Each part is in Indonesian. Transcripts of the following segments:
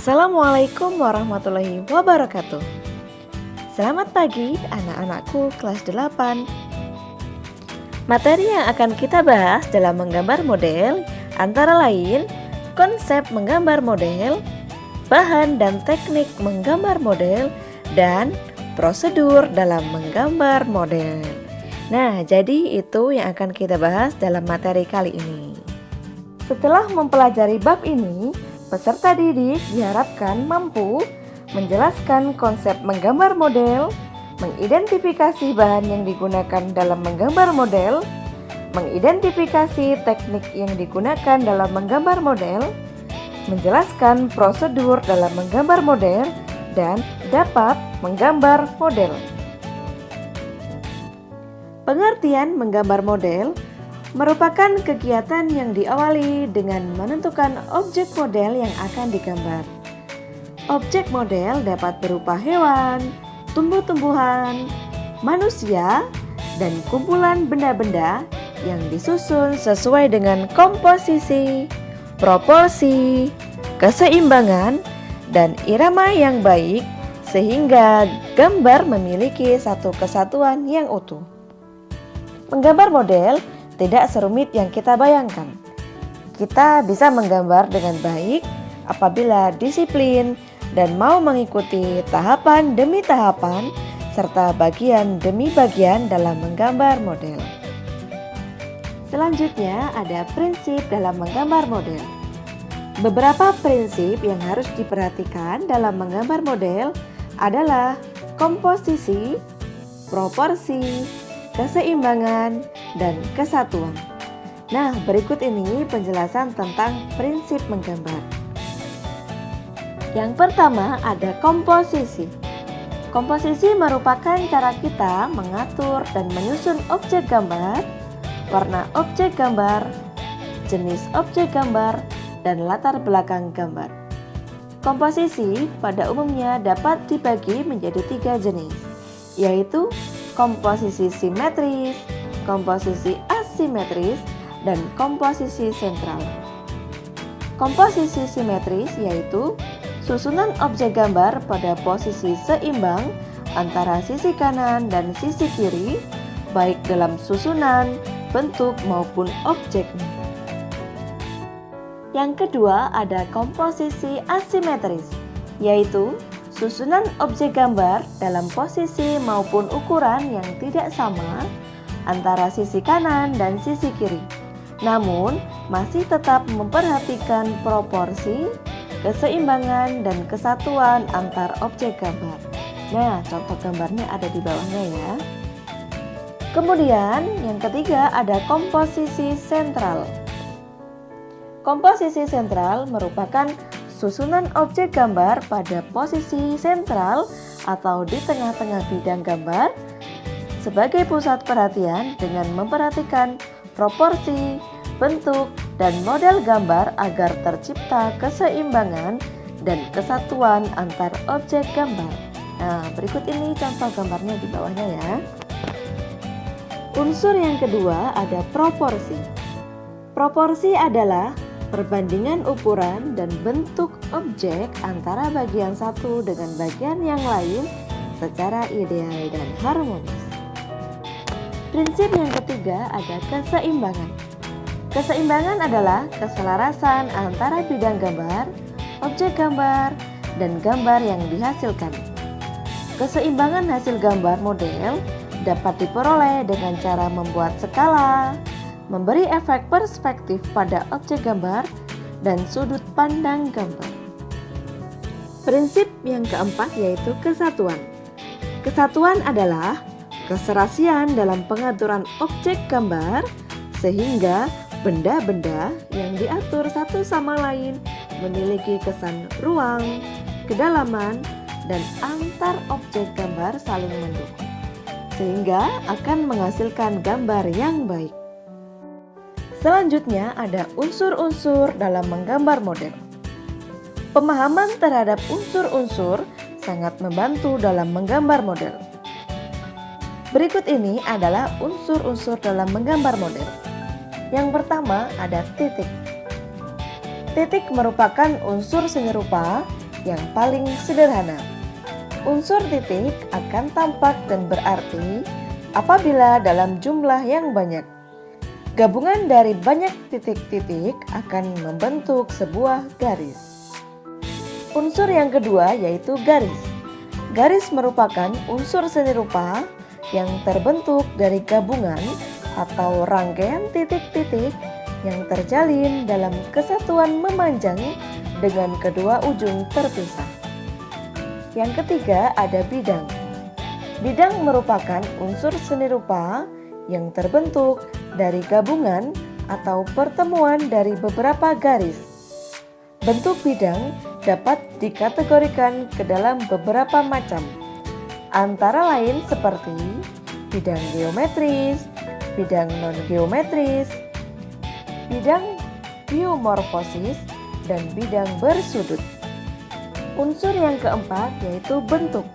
Assalamualaikum warahmatullahi wabarakatuh. Selamat pagi anak-anakku kelas 8. Materi yang akan kita bahas dalam menggambar model antara lain konsep menggambar model, bahan dan teknik menggambar model, dan prosedur dalam menggambar model. Nah, jadi itu yang akan kita bahas dalam materi kali ini. Setelah mempelajari bab ini, peserta didik diharapkan mampu menjelaskan konsep menggambar model, mengidentifikasi bahan yang digunakan dalam menggambar model, mengidentifikasi teknik yang digunakan dalam menggambar model, menjelaskan prosedur dalam menggambar model, dan dapat menggambar model. Pengertian menggambar model merupakan kegiatan yang diawali dengan menentukan objek model yang akan digambar. Objek model dapat berupa hewan, tumbuh-tumbuhan, manusia, dan kumpulan benda-benda yang disusun sesuai dengan komposisi, proporsi, keseimbangan, dan irama yang baik sehingga gambar memiliki satu kesatuan yang utuh. Menggambar model tidak serumit yang kita bayangkan. Kita bisa menggambar dengan baik apabila disiplin dan mau mengikuti tahapan demi tahapan serta bagian demi bagian dalam menggambar model. Selanjutnya ada prinsip dalam menggambar model. Beberapa prinsip yang harus diperhatikan dalam menggambar model adalah komposisi, proporsi, keseimbangan, dan kesatuan. Nah, berikut ini penjelasan tentang prinsip menggambar. Yang pertama ada komposisi. Komposisi merupakan cara kita mengatur dan menyusun objek gambar, warna objek gambar, jenis objek gambar, dan latar belakang gambar. Komposisi pada umumnya dapat dibagi menjadi 3 jenis, yaitu komposisi simetris, komposisi asimetris, dan komposisi sentral. Komposisi simetris yaitu susunan objek gambar pada posisi seimbang antara sisi kanan dan sisi kiri, baik dalam susunan, bentuk, maupun objeknya. Yang kedua ada komposisi asimetris, yaitu susunan objek gambar dalam posisi maupun ukuran yang tidak sama antara sisi kanan dan sisi kiri, namun masih tetap memperhatikan proporsi, keseimbangan, dan kesatuan antar objek gambar. Nah, contoh gambarnya ada di bawahnya ya. Kemudian yang ketiga ada komposisi sentral. Komposisi sentral merupakan susunan objek gambar pada posisi sentral atau di tengah-tengah bidang gambar sebagai pusat perhatian dengan memperhatikan proporsi, bentuk, dan model gambar agar tercipta keseimbangan dan kesatuan antar objek gambar. Nah, berikut ini contoh gambarnya di bawahnya ya. Unsur yang kedua ada proporsi. Proporsi adalah perbandingan ukuran dan bentuk objek antara bagian satu dengan bagian yang lain secara ideal dan harmonis. Prinsip yang ketiga ada keseimbangan. Keseimbangan adalah keselarasan antara bidang gambar, objek gambar, dan gambar yang dihasilkan. Keseimbangan hasil gambar model dapat diperoleh dengan cara membuat skala, memberi efek perspektif pada objek gambar, dan sudut pandang gambar. Prinsip yang keempat yaitu kesatuan. Kesatuan adalah keserasian dalam pengaturan objek gambar sehingga benda-benda yang diatur satu sama lain memiliki kesan ruang, kedalaman, dan antar objek gambar saling mendukung, sehingga akan menghasilkan gambar yang baik. Selanjutnya ada unsur-unsur dalam menggambar model. Pemahaman terhadap unsur-unsur sangat membantu dalam menggambar model. Berikut ini adalah unsur-unsur dalam menggambar model. Yang pertama ada titik. Titik merupakan unsur senyerupa yang paling sederhana. Unsur titik akan tampak dan berarti apabila dalam jumlah yang banyak. Gabungan dari banyak titik-titik akan membentuk sebuah garis. Unsur yang kedua yaitu garis. Garis merupakan unsur seni rupa yang terbentuk dari gabungan atau rangkaian titik-titik yang terjalin dalam kesatuan memanjang dengan kedua ujung terpisah. Yang ketiga ada bidang. Bidang merupakan unsur seni rupa yang terbentuk dari gabungan atau pertemuan dari beberapa garis. Bentuk bidang dapat dikategorikan ke dalam beberapa macam, antara lain seperti bidang geometris, bidang non-geometris, bidang biomorfosis, dan bidang bersudut. Unsur yang keempat yaitu bentuk.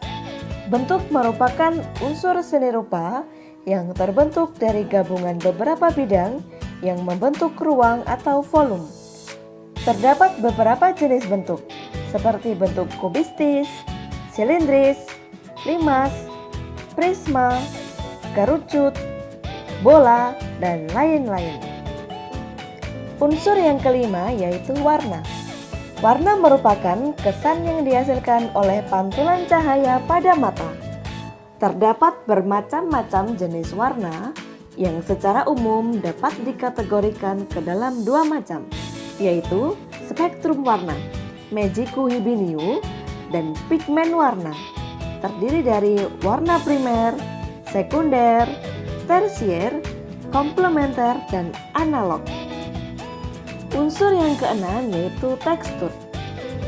Bentuk merupakan unsur seni rupa yang terbentuk dari gabungan beberapa bidang yang membentuk ruang atau volume. Terdapat beberapa jenis bentuk, seperti bentuk kubistis, silindris, limas, prisma, kerucut, bola, dan lain-lain. Unsur yang kelima yaitu warna. Warna merupakan kesan yang dihasilkan oleh pantulan cahaya pada mata. Terdapat bermacam-macam jenis warna yang secara umum dapat dikategorikan ke dalam dua macam, yaitu spektrum warna, Magicu Hibiniu, dan pigmen warna, terdiri dari warna primer, sekunder, tersier, komplementer, dan analog. Unsur yang keenam yaitu tekstur.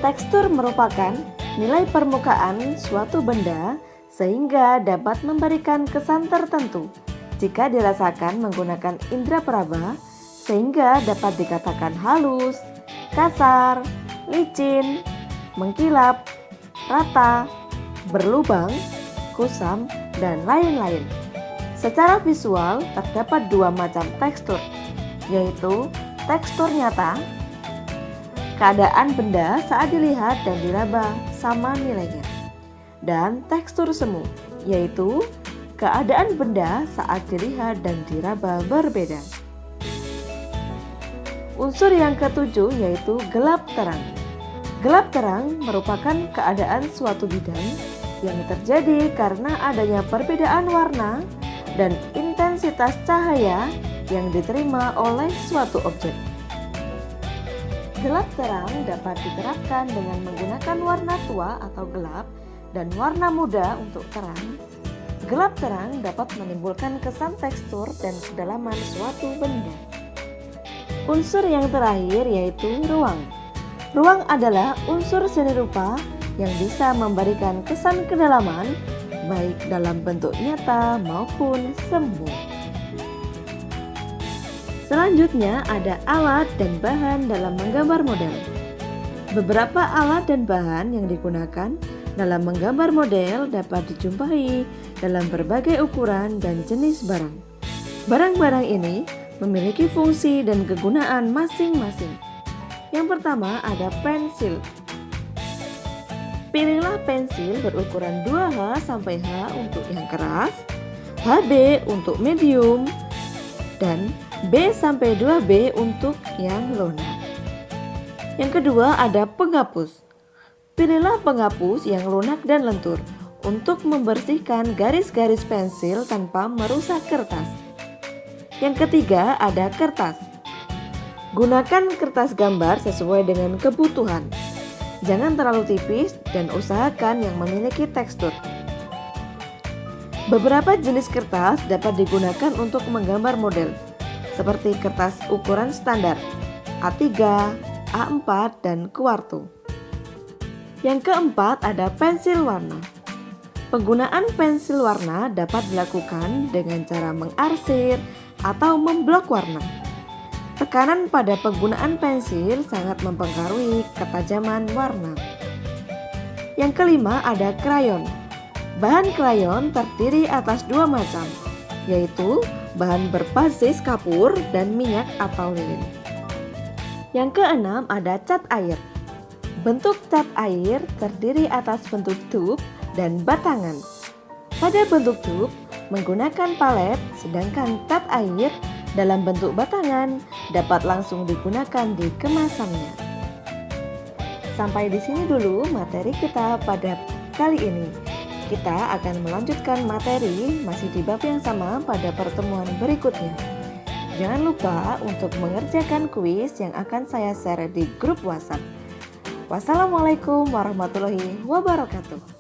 Tekstur merupakan nilai permukaan suatu benda sehingga dapat memberikan kesan tertentu jika dirasakan menggunakan indera peraba, sehingga dapat dikatakan halus, kasar, licin, mengkilap, rata, berlubang, kusam, dan lain-lain. Secara visual terdapat dua macam tekstur, yaitu tekstur nyata, keadaan benda saat dilihat dan diraba sama nilainya, dan tekstur semu, yaitu keadaan benda saat dilihat dan diraba berbeda. Unsur yang ketujuh yaitu gelap terang. Gelap terang merupakan keadaan suatu bidang yang terjadi karena adanya perbedaan warna dan intensitas cahaya yang diterima oleh suatu objek. Gelap terang dapat diterapkan dengan menggunakan warna tua atau gelap dan warna muda untuk terang. Gelap terang dapat menimbulkan kesan tekstur dan kedalaman suatu benda. Unsur yang terakhir yaitu ruang. Ruang adalah unsur seni rupa yang bisa memberikan kesan kedalaman baik dalam bentuk nyata maupun semu. Selanjutnya ada alat dan bahan dalam menggambar model. Beberapa alat dan bahan yang digunakan dalam menggambar model dapat dijumpai dalam berbagai ukuran dan jenis barang. Barang-barang ini memiliki fungsi dan kegunaan masing-masing. Yang pertama ada pensil. Pilihlah pensil berukuran 2H sampai H untuk yang keras, HB untuk medium, dan B sampai 2B untuk yang lunak. Yang kedua ada penghapus. Pilihlah penghapus yang lunak dan lentur untuk membersihkan garis-garis pensil tanpa merusak kertas. Yang ketiga ada kertas. Gunakan kertas gambar sesuai dengan kebutuhan. Jangan terlalu tipis dan usahakan yang memiliki tekstur. Beberapa jenis kertas dapat digunakan untuk menggambar model, seperti kertas ukuran standar A3, A4, dan kuarto. Yang keempat ada pensil warna. Penggunaan pensil warna dapat dilakukan dengan cara mengarsir atau memblok warna. Tekanan pada penggunaan pensil sangat mempengaruhi ketajaman warna. Yang kelima ada krayon. Bahan krayon terdiri atas dua macam, yaitu bahan berbasis kapur dan minyak atau lilin. Yang keenam ada cat air. Bentuk cat air terdiri atas bentuk tube dan batangan. Pada bentuk tube menggunakan palet, sedangkan cat air dalam bentuk batangan dapat langsung digunakan di kemasannya. Sampai di sini dulu materi kita pada kali ini. Kita akan melanjutkan materi masih di bab yang sama pada pertemuan berikutnya. Jangan lupa untuk mengerjakan kuis yang akan saya share di grup WhatsApp. Wassalamualaikum warahmatullahi wabarakatuh.